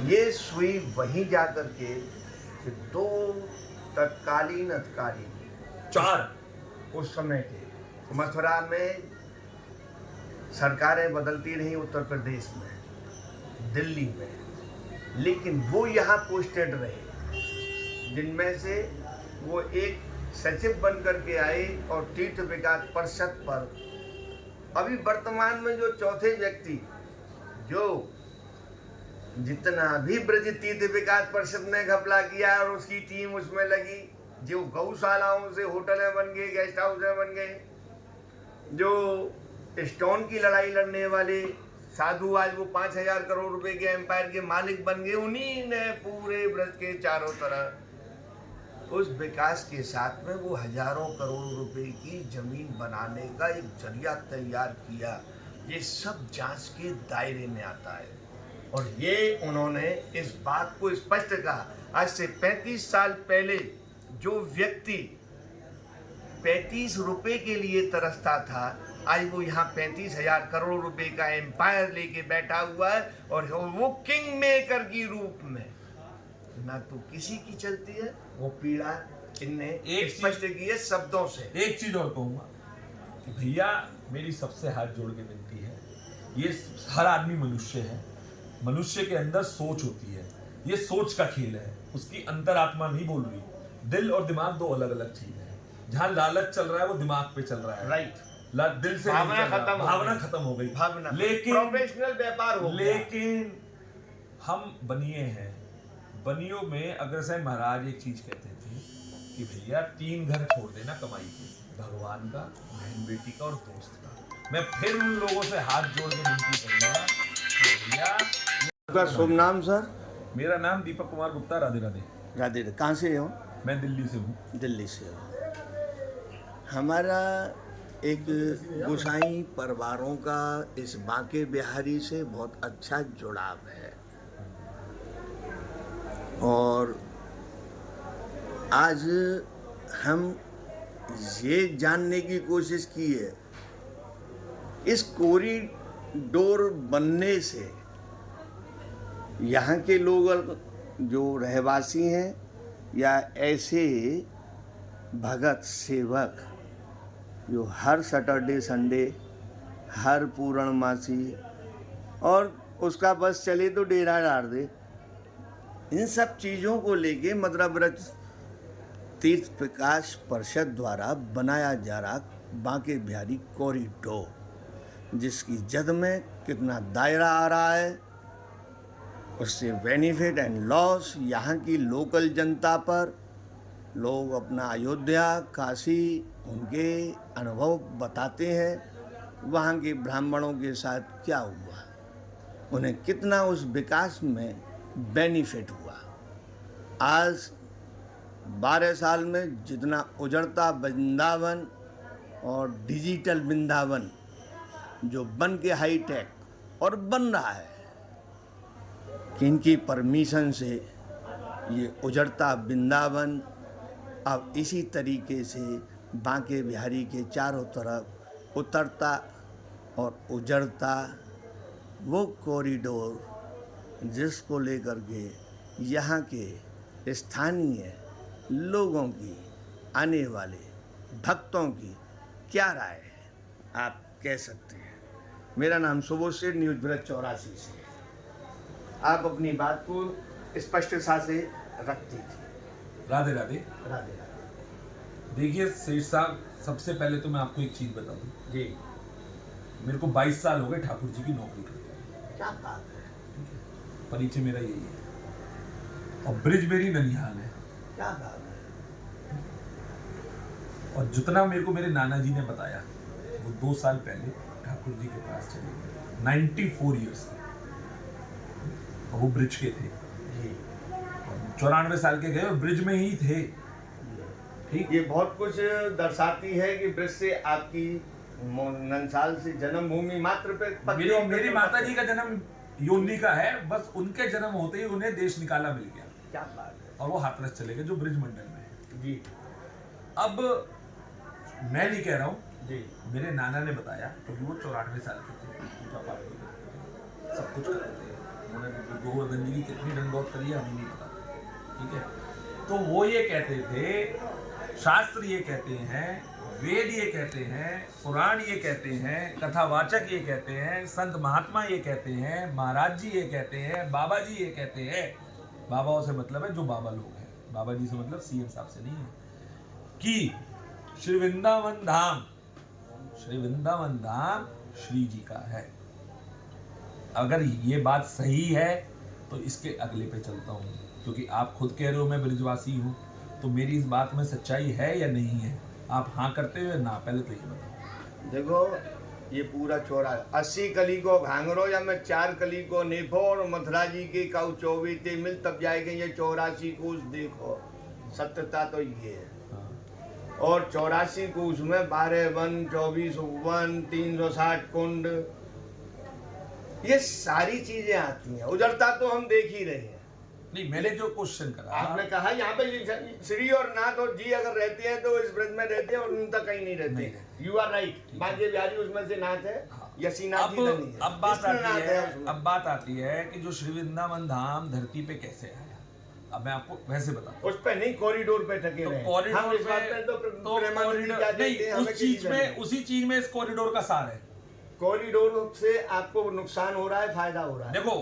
ये सुई वहीं जा कर के कि दो तत्कालीन अधिकारी, 4 उस समय के मथुरा में सरकारें बदलती रहीं उत्तर प्रदेश में, दिल्ली में, लेकिन वो यहाँ पोस्टेड रहे, जिनमें से वो एक सचिव बन करके आए और तीर्थ विकास परिषद पर अभी वर्तमान में जो चौथे व्यक्ति, जो जितना भी ब्रज तीर्थ विकास परिषद ने घपला किया और उसकी टीम उसमें लगी, जो गौशालाओं से होटलें बन गए, गेस्ट हाउस बन गए, जो स्टोन की लड़ाई लड़ने वाले साधु आज वो 5,000 करोड़ रुपए के एम्पायर के मालिक बन गए, उन्हीं ने पूरे ब्रज के चारों तरफ उस विकास के साथ में वो हजारों करोड़ रुपए की जमीन बनाने का एक जरिया तैयार किया। ये सब जांच के दायरे में आता है और ये उन्होंने इस बात को स्पष्ट कहा। आज से 35 साल पहले जो व्यक्ति 35 रुपए के लिए तरसता था, आज वो यहाँ 35,000 करोड़ रुपए का एम्पायर लेके बैठा हुआ है और वो किंग मेकर की रूप में ना तो किसी की चलती है वो पीड़ा इनने स्पष्ट की है शब्दों से। एक चीज और कहूंगा कि भैया मेरी सबसे हाथ जोड़ के विनती है, ये हर आदमी मनुष्य है, मनुष्य के अंदर सोच होती है, ये सोच का खेल है, उसकी अंतरात्मा नहीं बोल रही। दिल और दिमाग दो अलग अलग चीज है। जहाँ लालच चल रहा है वो दिमाग पे चल रहा है, राइट। दिल से भावना खत्म हो गई, लेकिन प्रोफेशनल व्यापार हो गया। लेकिन हम बनिए हैं, बनियों में अग्रसेन महाराज एक चीज कहते थे कि भैया 3 घर छोड़ देना कमाई के, भगवान का, बहन बेटी का और दोस्त का। मैं फिर उन लोगों से हाथ जोड़ के विनती करूंगा कि भैया। आपका शुभ नाम सर? मेरा नाम दीपक कुमार गुप्ता। राधे राधे। राधे। कहाँ से हो? मैं दिल्ली से हूँ। दिल्ली से हो। हमारा एक गोसाई परिवारों का इस बांके बिहारी से बहुत अच्छा जुड़ाव है और आज हम ये जानने की कोशिश की है इस कॉरिडोर बनने से यहाँ के लोग जो रहवासी हैं या ऐसे भगत सेवक जो हर सैटरडे संडे, हर पूर्णमासी और उसका बस चले तो डेरा डाल दे, इन सब चीज़ों को लेके मथुरा ब्रज तीर्थ विकास परिषद द्वारा बनाया जा रहा बांके बिहारी कॉरिडोर, जिसकी जद में कितना दायरा आ रहा है, उससे बेनिफिट एंड लॉस यहाँ की लोकल जनता पर, लोग अपना अयोध्या, काशी, उनके अनुभव बताते हैं, वहाँ के ब्राह्मणों के साथ क्या हुआ, उन्हें कितना उस विकास में बेनिफिट हुआ। आज 12 साल में जितना उजड़ता वृंदावन और डिजिटल वृंदावन जो बन के हाईटेक और बन रहा है, किनकी परमिशन से ये उजड़ता वृंदावन अब इसी तरीके से बांके बिहारी के चारों तरफ उतरता और उजड़ता वो कॉरिडोर, जिसको लेकर के यहाँ के स्थानीय लोगों की, आने वाले भक्तों की क्या राय है आप कह सकते हैं। मेरा नाम सुबोध सेठ, न्यूज़ ब्रज 84 से। आप अपनी बात को स्पष्टता से रखती थी। राधे राधे। राधे। देखिए सेठ साहब, सबसे पहले तो मैं आपको एक चीज बता दूं जी। मेरे को 22 साल हो गए ठाकुर जी की नौकरी करते। क्या बात है। परिचय मेरा यही है और ब्रिज मेरी ननिहाल है। क्या बात है। और जितना मेरे को मेरे नाना जी ने बताया, वो 2 साल पहले ठाकुर जी के पास चले गए, 94 ईयर्स के, और वो ब्रिज के थे जी। 94 साल के गए और ब्रिज में ही थे। ठीक, ये बहुत कुछ दर्शाती है कि ब्रिज से आपकी नंसाल से जन्मभूमि मात्र पे मेरी माता जी का जन्म योनी का है, बस उनके जन्म होते ही उन्हें देश निकाला मिल गया। क्या बात है। और वो हाथरस चले गए जो ब्रिज मंडल में है जी। अब मैं नहीं कह रहा हूँ जी, मेरे नाना ने बताया, क्योंकि वो 94 साल के थे, पूजा पाठ भी करते थे, सब कुछ करते थे, उन्होंने गोवर्धन जी की कितनी दंडवत करी है हमें नहीं पता, ठीक है। तो वो ये कहते थे, शास्त्र ये कहते हैं, वेद ये कहते हैं, पुराण ये कहते हैं, कथावाचक ये कहते हैं, संत महात्मा ये कहते हैं, महाराज जी ये कहते हैं, बाबा जी ये कहते हैं, बाबाओं से मतलब है जो बाबा लोग हैं, बाबा जी से मतलब सीएम साहब से नहीं है, कि श्री वृंदावन धाम श्री जी का है। अगर ये बात सही है तो इसके अगले पे चलता हूँ, क्योंकि आप खुद कह रहे हो मैं ब्रिजवासी हूँ, तो मेरी इस बात में सच्चाई है या नहीं है? आप हाँ करते हो या ना? पहले तो ये बताओ। देखो ये पूरा चौरा 80 कली को घांगरो या मैं 4 कली को नेफो और मथुरा जी की काउ 24 मिल तब जाएंगे ये 84 कोस देखो, सत्यता तो ये है। हाँ। और 84 कोस में 12 वन, 24 वन, 360 कुंड, ये सारी चीजें आती हैं। उजरता तो हम देख ही रहे हैं। नहीं, मैंने जो क्वेश्चन करा, आपने कहा यहाँ पे श्री और नाथ और जी अगर रहते हैं तो इस ब्रज में रहते हैं और उन तक कहीं नहीं रहते। You are right. Banke Bihari उसमें से नाथ है, यसीनाथ जी नहीं है। अब बात आती है कि जो श्री वृंदावन धाम धरती पे कैसे आया। अब मैं आपको वैसे बताऊं, उस पे नहीं, कॉरिडोर पे टके रहे। कॉरिडोर इस बात पे तो प्रेमानंद जी क्या कहते हैं, हमें उसी चीज में इस कॉरिडोर का सार है। कॉरिडोर से आपको नुकसान हो रहा है, फायदा हो रहा है? देखो,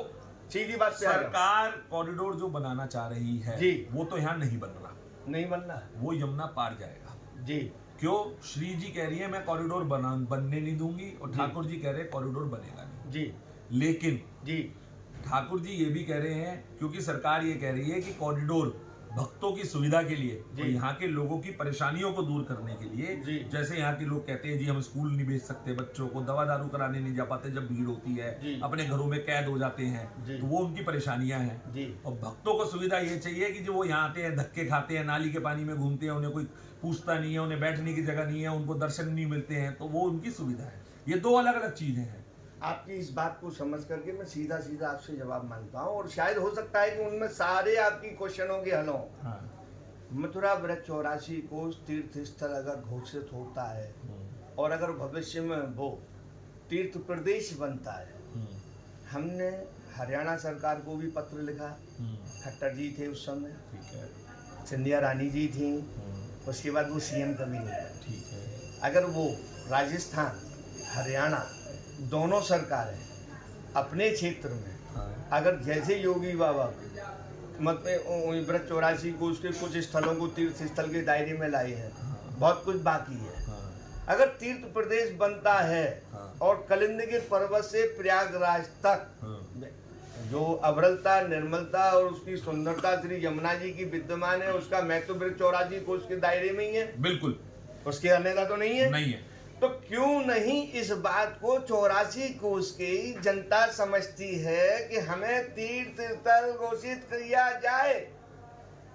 सीधी बात, सरकार कॉरिडोर जो बनाना चाह रही है जी, वो तो यहाँ नहीं बन रहा, नहीं बन रहा, वो यमुना पार जाएगा जी। क्यों? श्री जी कह रही है मैं कॉरिडोर बनने नहीं दूंगी, और ठाकुर जी कह रहे हैं कॉरिडोर बनेगा नहीं जी। लेकिन जी ठाकुर जी ये भी कह रहे हैं, क्योंकि सरकार ये कह रही है कि कॉरिडोर भक्तों की सुविधा के लिए और यहाँ के लोगों की परेशानियों को दूर करने के लिए, जैसे यहाँ के लोग कहते हैं जी हम स्कूल नहीं भेज सकते बच्चों को, दवा दारू कराने नहीं जा पाते जब भीड़ होती है, अपने घरों में कैद हो जाते हैं, तो वो उनकी परेशानियां हैं। और भक्तों को सुविधा ये चाहिए कि जो वो यहाँ आते हैं, धक्के खाते हैं, नाली के पानी में घूमते हैं, उन्हें कोई पूछता नहीं है, उन्हें बैठने की जगह नहीं है, उनको दर्शन नहीं मिलते हैं, तो वो उनकी सुविधा है। ये दो अलग अलग चीजें हैं। आपकी इस बात को समझ करके मैं सीधा आपसे जवाब मांगता हूँ, और शायद हो सकता है कि उनमें सारे आपकी क्वेश्चनों के हल हों। हाँ। मथुरा ब्रज 84 कोस तीर्थ स्थल अगर घोषित होता है और अगर भविष्य में वो तीर्थ प्रदेश बनता है, हमने हरियाणा सरकार को भी पत्र लिखा, खट्टर जी थे उस समय, ठीक है, सिंधिया रानी जी थी, उसके बाद वो सीएम कभी नहीं बने। ठीक है। अगर वो राजस्थान हरियाणा दोनों सरकारें अपने क्षेत्र में अगर जैसे योगी बाबा मतलब ब्रज 84 को उसके कुछ स्थलों को तीर्थ स्थल के दायरे में लाए हैं, बहुत कुछ बाकी है। अगर तीर्थ प्रदेश बनता है और कलिंद के पर्वत से प्रयागराज तक जो अविरलता, निर्मलता और उसकी सुंदरता श्री यमुना जी की विद्यमान है, उसका महत्व ब्रज 84 को उसके दायरे में ही है। बिल्कुल, उसके अन्यथा तो नहीं है। नहीं है। तो क्यों नहीं इस बात को 84 कोस की जनता समझती है कि हमें तीर्थ स्थल घोषित किया जाए?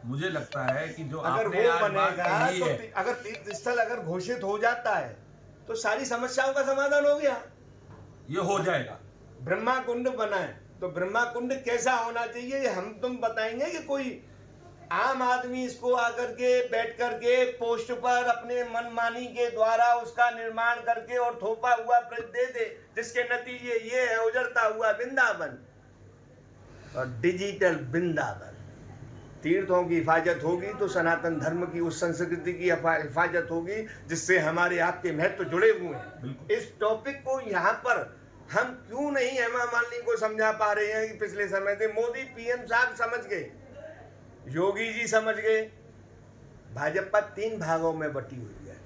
मुझे लगता है कि जो अगर आपने वो आज बात बनेगा कही तो है, अगर तीर्थ स्थल अगर घोषित हो जाता है तो सारी समस्याओं का समाधान हो गया, ये हो जाएगा। ब्रह्मा कुंड बनाए तो ब्रह्मा कुंड कैसा होना चाहिए ये हम तुम बताएंगे कि कोई आम आदमी इसको आकर के बैठ करके पोस्ट पर अपने मनमानी के द्वारा उसका निर्माण करके और थोपा हुआ ब्रज दे दे, जिसके नतीजे ये है उजड़ता हुआ वृंदावन और डिजिटल वृंदावन। तीर्थों की हिफाजत होगी तो सनातन धर्म की उस संस्कृति की हिफाजत होगी जिससे हमारे आपके महत्व जुड़े हुए हैं। इस टॉपिक को यहाँ पर हम क्यों नहीं हेमा मालिनी को समझा पा रहे हैं कि पिछले समय से मोदी पीएम साहब समझ गए, योगी जी समझ गए। भाजपा 3 भागों में बटी हुई है,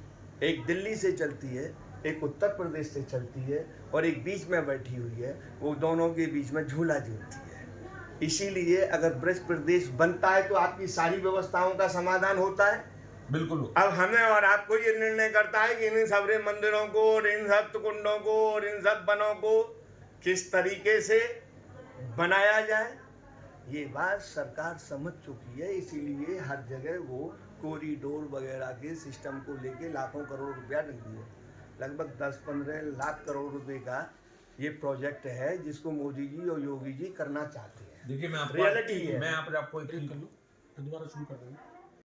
एक दिल्ली से चलती है, एक उत्तर प्रदेश से चलती है और एक बीच में बैठी हुई है, वो दोनों के बीच में झूला झूलती है। इसीलिए अगर ब्रज प्रदेश बनता है तो आपकी सारी व्यवस्थाओं का समाधान होता है। बिल्कुल। अब हमें और आपको ये निर्णय करता है कि इन सबरे मंदिरों को और इन सब कुंडों को और इन सब वनों को किस तरीके से बनाया जाए। ये बात सरकार समझ चुकी है, इसीलिए हर जगह वो कॉरिडोर वगैरह के सिस्टम को लेके लाखों करोड़ रुपया नहीं दिए, लगभग 10-15 लाख करोड़ रुपए का ये प्रोजेक्ट है जिसको मोदी जी और योगी जी करना चाहते हैं। देखिए मैं आपको रियलिटी है। मैं आपको एक दोबारा शुरू कर रहा हूँ।